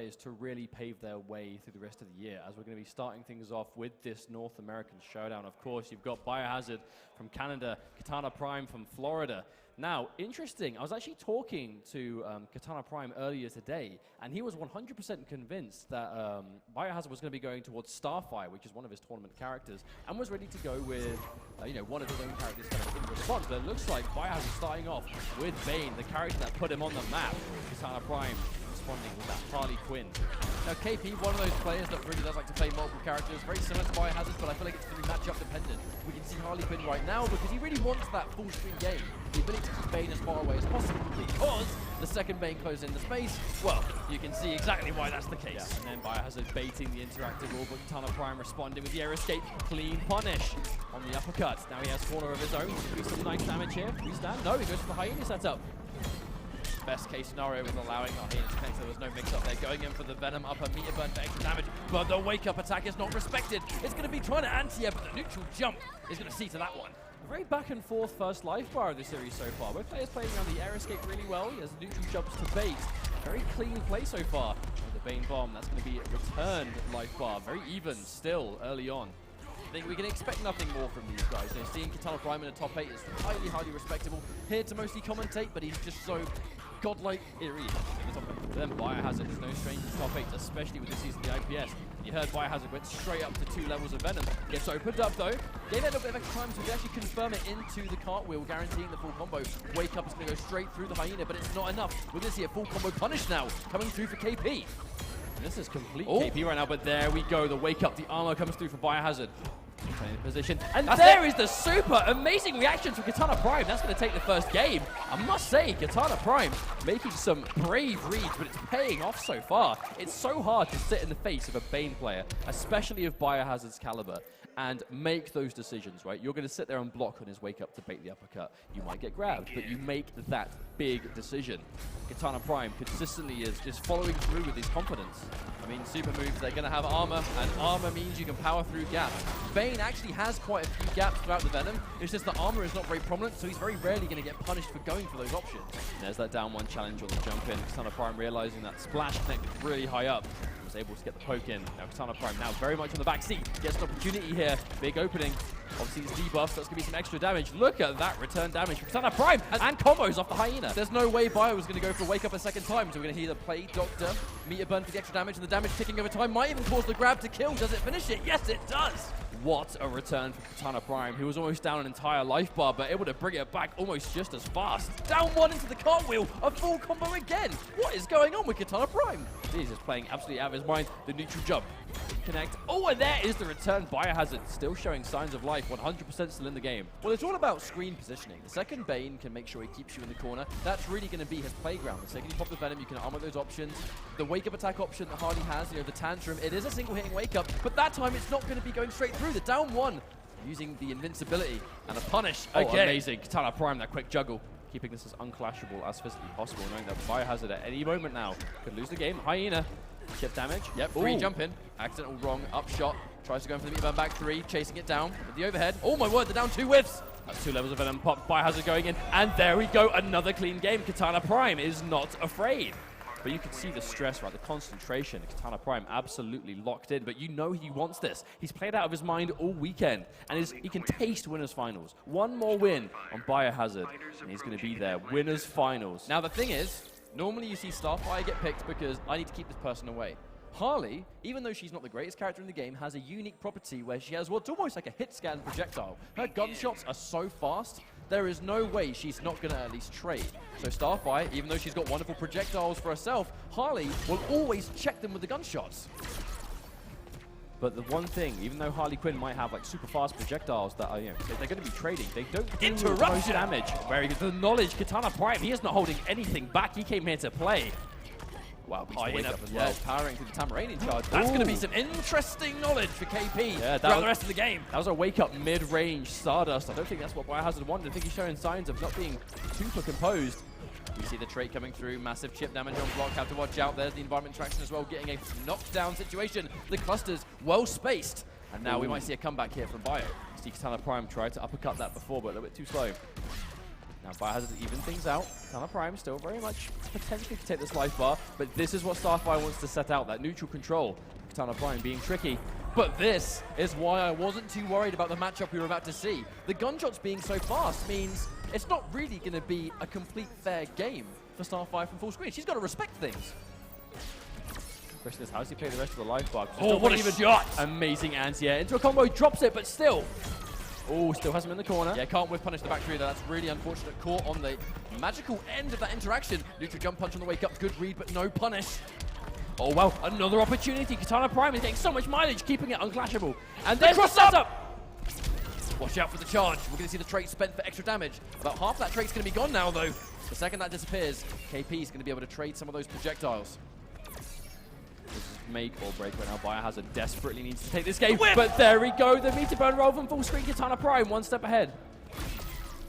players to really pave their way through the rest of the year, as we're going to be starting things off with this North American showdown. Of course, you've got Biohazard from Canada, Kitana Prime from Florida. Now, interesting, I was actually talking to Kitana Prime earlier today, and he was 100% convinced that Biohazard was going to be going towards Starfire, which is one of his tournament characters, and was ready to go with one of his own characters kind of in response. But it looks like Biohazard starting off with Bane, the character that put him on the map. Kitana Prime responding with that Harley Quinn. Now, KP, one of those players that really does like to play multiple characters, very similar to Biohazard, but I feel like it's going to be matchup dependent. We can see Harley Quinn right now because he really wants that full screen game. The ability to keep Bane as far away as possible, because the second Bane closes in the space, well, you can see exactly why that's the case. Yeah. And then Biohazard baiting the interactive wall, but Kitana Prime responding with the air escape, clean punish on the uppercut. Now he has corner of his own, doing some nice damage here. Freestand? No, he goes for the hyena setup. Best case scenario was allowing the hyena to connect, so there was no mix-up there. Going in for the Venom upper, meter burn for extra damage, but the wake-up attack is not respected. It's going to be trying to anti-air, but the neutral jump is going to see to that one. A very back-and-forth first life bar of the series so far. Both players playing around the air escape really well. He has neutral jumps to bait. Very clean play so far. And the Bane bomb, that's going to be a returned life bar. Very even still early on. I think we can expect nothing more from these guys. Seeing Kitana Prime in the top 8 is highly, highly respectable. Here to mostly commentate, but he's just so godlike. Here he is. But then Biohazard is no stranger to top 8, especially with this season the IPS. You heard Biohazard went straight up to 2 levels of Venom. Gets opened up though. Gave it a little bit of extra time to actually confirm it into the cartwheel, guaranteeing the full combo. Wake up is going to go straight through the hyena, but it's not enough. We're going to see a full combo punish now, coming through for KP. And this is complete KP right now, but there we go. The wake up, the armor comes through for Biohazard. Playing the position, and there is the super amazing reaction from Kitana Prime. That's going to take the first game. I must say, Kitana Prime making some brave reads, but it's paying off so far. It's so hard to sit in the face of a Bane player, especially of Biohazard's caliber, and make those decisions, right? You're going to sit there and block on his wake up to bait the uppercut. You might get grabbed, but you make that big decision. Kitana Prime consistently is just following through with his confidence. I mean, super moves, they're going to have armor, and armor means you can power through gaps. Bane actually has quite a few gaps throughout the Venom. It's just the armor is not very prominent, so he's very rarely going to get punished for going for those options. There's that down one challenge on the jump in. Kitana Prime realizing that splash connected really high up. Was able to get the poke in. Now Kitana Prime now very much on the back seat. Gets an opportunity here. Big opening. Obviously it's debuff, so that's going to be some extra damage. Look at that return damage from Kitana Prime and combos off the hyena. There's no way Bio was going to go for a wake up a second time, so we're going to either play Doctor, meter burn for the extra damage, and the damage ticking over time might even cause the grab to kill. Does it finish it? Yes, it does. What a return for Kitana Prime, who was almost down an entire life bar, but able to bring it back almost just as fast. Down one into the cartwheel, a full combo again. What is going on with Kitana Prime? He's just playing absolutely out of his mind. The neutral jump. Connect. Oh, and there is the return. Biohazard still showing signs of life, 100% still in the game. Well, it's all about screen positioning. The second Bane can make sure he keeps you in the corner. That's really going to be his playground. The second you pop the Venom, you can armor those options. The wake-up attack option that Harley has, the tantrum, it is a single-hitting wake-up, but that time it's not going to be going straight through. The down one, using the invincibility and a punish. Oh, again. Amazing. Kitana Prime, that quick juggle. Keeping this as unclashable as physically possible, knowing that Biohazard at any moment now could lose the game. Hyena. Chip damage. Yep, free jump in. Accidental wrong, up shot. Tries to go in for the meter burn back 3, chasing it down with the overhead. Oh my word, the down 2 whiffs. That's 2 levels of Venom pop. Biohazard going in, and there we go. Another clean game. Kitana Prime is not afraid. But you can see the stress, right? The concentration. Kitana Prime absolutely locked in, but you know he wants this. He's played out of his mind all weekend, and he can taste winners finals. One more win on Biohazard, and he's going to be there. Winners finals. Now the thing is, normally you see Starfire get picked because I need to keep this person away. Harley, even though she's not the greatest character in the game, has a unique property where she has what's almost like a hit scan projectile. Her gunshots are so fast, there is no way she's not going to at least trade. So Starfire, even though she's got wonderful projectiles for herself, Harley will always check them with the gunshots. But the one thing, even though Harley Quinn might have like super fast projectiles that are, they're going to be trading, they don't do most damage. Very good. The knowledge, Kitana Prime, he is not holding anything back. He came here to play. Wow, wake up as well, powering through the Tamaranian charge. That's going to be some interesting knowledge for KP throughout the rest of the game. That was a wake-up mid-range Stardust. I don't think that's what Biohazard wanted. I think he's showing signs of not being super composed. We see the trait coming through, massive chip damage on block, have to watch out. There's the environment traction as well, getting a knockdown situation. The cluster's well spaced, and now we might see a comeback here from Bio. See Kitana Prime tried to uppercut that before, but a little bit too slow. Now Biohazard to even things out. Kitana Prime still very much potentially could take this life bar, but this is what Starfire wants to set out, that neutral control. Kitana Prime being tricky. But this is why I wasn't too worried about the matchup we were about to see. The gunshots being so fast means it's not really going to be a complete fair game for Starfire from full screen. She's got to respect things. Question is, how does he play the rest of the life bar? Oh, what a shot! Amazing anti-air into a combo, drops it, but still. Oh, still has him in the corner. Yeah, can't whiff punish the back three though. That's really unfortunate. Caught on the magical end of that interaction. Neutral jump punch on the wake up. Good read, but no punish. Oh, well, another opportunity. Kitana Prime is getting so much mileage, keeping it unclashable. And then cross up! Watch out for the charge. We're going to see the trait spent for extra damage. About half that trait's going to be gone now, though. The second that disappears, KP is going to be able to trade some of those projectiles. This is make or break right now. Biohazard desperately needs to take this game. Whip! But there we go. The meter burn roll from full screen. Kitana Prime, one step ahead.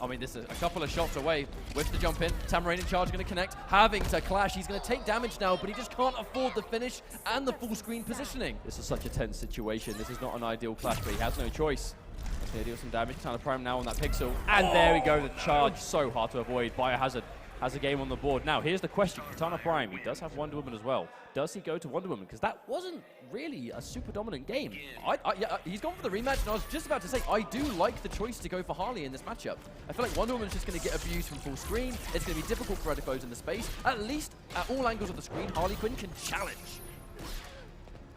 I mean, this is a couple of shots away with the jump in. Tamarain charge going to connect, having to clash. He's going to take damage now, but he just can't afford the finish and the full screen positioning. This is such a tense situation. This is not an ideal clash, but he has no choice. He's going to deal some damage. Kitana Prime now on that pixel. And there we go. The charge, so hard to avoid. Biohazard has a game on the board. Now, here's the question. Kitana Prime, he does have Wonder Woman as well. Does he go to Wonder Woman? Because that wasn't really a super dominant game. Yeah, he's gone for the rematch, and I was just about to say, I do like the choice to go for Harley in this matchup. I feel like Wonder Woman's just going to get abused from full screen. It's going to be difficult for her to close in the space. At least, at all angles of the screen, Harley Quinn can challenge.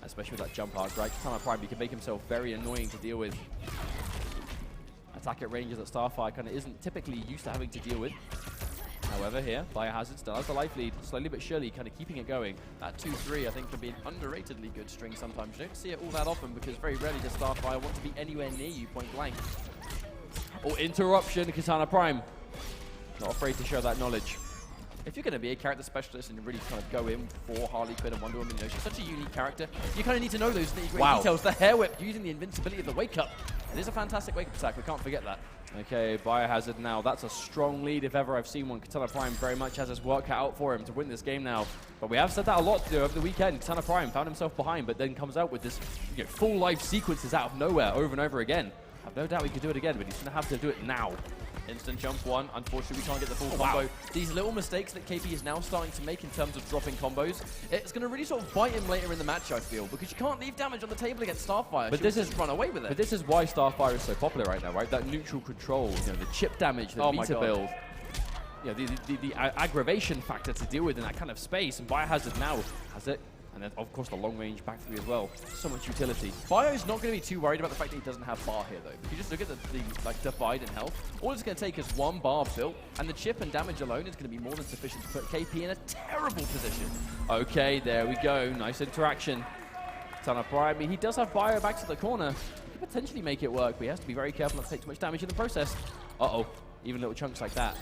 Especially with that jump arc, right? Kitana Prime, he can make himself very annoying to deal with. Attack at ranges that Starfire kind of isn't typically used to having to deal with. However, here, Biohazard still has the life lead, slowly but surely kind of keeping it going. That 2-3, I think, can be an underratedly good string sometimes. You don't see it all that often because very rarely does Starfire want to be anywhere near you point blank. Oh, interruption, Kitana Prime. Not afraid to show that knowledge. If you're going to be a character specialist and you really kind of go in for Harley Quinn and Wonder Woman, you know, she's such a unique character, you kind of need to know those nitty-gritty details. The hair whip using the invincibility of the wake-up. It is a fantastic wake-up attack, we can't forget that. Okay, Biohazard now. That's a strong lead if ever I've seen one. Kitana Prime very much has his work cut out for him to win this game now. But we have said that a lot over the weekend. Kitana Prime found himself behind, but then comes out with this full life sequences out of nowhere over and over again. I have no doubt he could do it again, but he's going to have to do it now. Instant jump one. Unfortunately, we can't get the full combo. Wow. These little mistakes that KP is now starting to make in terms of dropping combos, it's going to really sort of bite him later in the match, I feel, because you can't leave damage on the table against Starfire. But this is run away with it. But this is why Starfire is so popular right now, right? That neutral control, the chip damage, the meter build. The aggravation factor to deal with in that kind of space, and Biohazard now has it. And then, of course, the long-range back three as well. So much utility. Bio's not going to be too worried about the fact that he doesn't have bar here, though. If you just look at the divide in health, all it's going to take is one bar built, and the chip and damage alone is going to be more than sufficient to put KP in a terrible position. Okay, there we go. Nice interaction. Kitana Prime, he does have Bio back to the corner. He could potentially make it work, but he has to be very careful not to take too much damage in the process. Uh-oh. Even little chunks like that.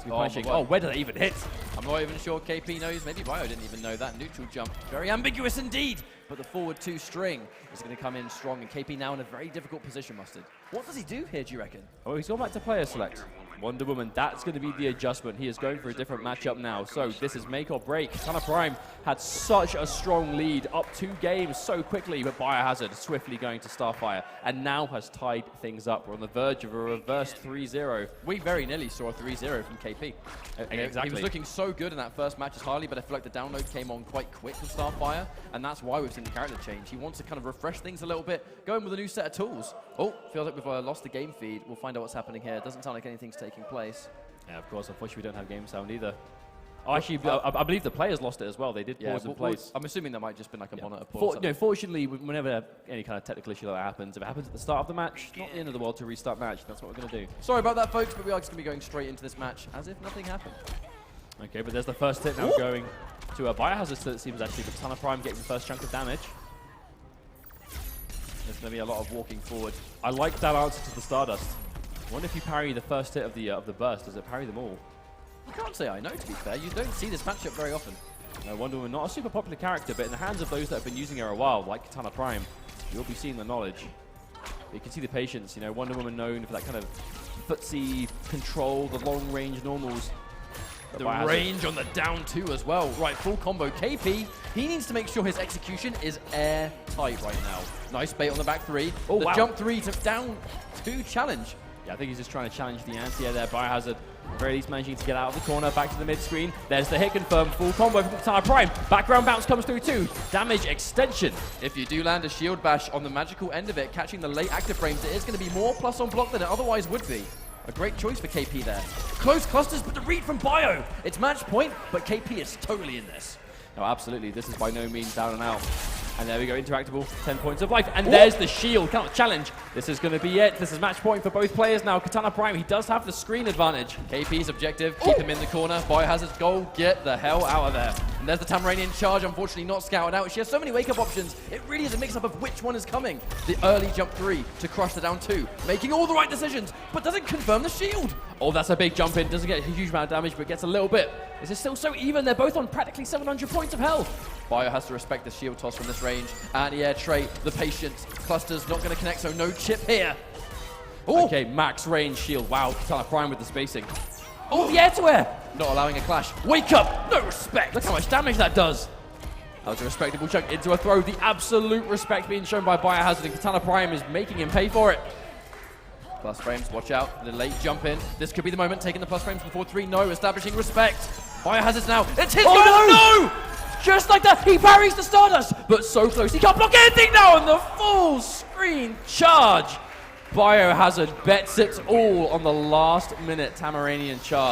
Oh, where did that even hit? I'm not even sure KP knows. Maybe Bio didn't even know that. Neutral jump. Very ambiguous indeed. But the forward two string is going to come in strong. And KP now in a very difficult position, Mustard. What does he do here, do you reckon? Oh, he's gone back to player select. Wonder Woman, that's going to be the adjustment. He is going for a different matchup now. So this is make or break. Kitana Prime had such a strong lead, up 2 games so quickly, but Biohazard swiftly going to Starfire and now has tied things up. We're on the verge of a reverse 3-0. We very nearly saw a 3-0 from KP. Exactly. He was looking so good in that first match as Harley, but I feel like the download came on quite quick with Starfire, and that's why we've seen the character change. He wants to kind of refresh things a little bit, go in with a new set of tools. Oh, feels like we've lost the game feed. We'll find out what's happening here. It doesn't sound like anything's taking place. Yeah, of course. Unfortunately, we don't have game sound either. Oh, actually, I believe the players lost it as well. They did pause in place. I'm assuming that might just been like a monitor pause. Fortunately, whenever any kind of technical issue like that happens, if it happens at the start of the match, it's not the end of the world to restart match. That's what we're going to do. Sorry about that, folks, but we are just going to be going straight into this match as if nothing happened. Okay, but there's the first hit now going to a Biohazard, so it seems actually. But Kitana Prime getting the first chunk of damage. There's going to be a lot of walking forward. I like that answer to the Stardust. I wonder if you parry the first hit of the burst, does it parry them all? I can't say I know, to be fair. You don't see this matchup very often. Wonder Woman, not a super popular character, but in the hands of those that have been using her a while, like Kitana Prime, you'll be seeing the knowledge. But you can see the patience. Wonder Woman known for that kind of footsie control, the long-range normals. The range on the down 2 as well. Right, full combo. KP, he needs to make sure his execution is airtight right now. Nice bait on the back 3. Oh, the jump 3 to down 2 challenge. Yeah, I think he's just trying to challenge the anti-air there. Biohazard, at the very least, managing to get out of the corner, back to the mid-screen. There's the hit confirm, full combo from Kitana Prime. Background bounce comes through too. Damage extension. If you do land a shield bash on the magical end of it, catching the late active frames, it is going to be more plus on block than it otherwise would be. A great choice for KP there. Close clusters, but the read from Bio. It's match point, but KP is totally in this. No, absolutely. This is by no means down and out. And there we go, interactable, 10 points of life. And there's the shield, counter challenge. This is going to be it. This is match point for both players now. Kitana Prime, he does have the screen advantage. KP's objective, keep him in the corner. Biohazard's goal, get the hell out of there. And there's the Tamaranian charge, unfortunately not scouted out. She has so many wake-up options. It really is a mix-up of which one is coming. The early jump 3 to crush the down 2, making all the right decisions, but doesn't confirm the shield. Oh, that's a big jump in. Doesn't get a huge amount of damage, but gets a little bit. This is still so even. They're both on practically 700 points of health. Bio has to respect the shield toss from this range. Anti-air trait, the patience. Cluster's not going to connect, so no chip here. Ooh. Okay, max range shield. Wow, Kitana Prime with the spacing. Oh, the air-to-air. Not allowing a clash. Wake up! No respect! Look how much damage that does! That was a respectable chunk into a throw. The absolute respect being shown by Biohazard, and Kitana Prime is making him pay for it. Plus frames, watch out. The late jump in. This could be the moment, taking the plus frames before 3. No, establishing respect. Biohazard's now. It's his goal! No! Just like that, he parries the Stardust, but so close. He can't block anything now, and the full screen charge. Biohazard bets it all on the last minute Tamaranian charge.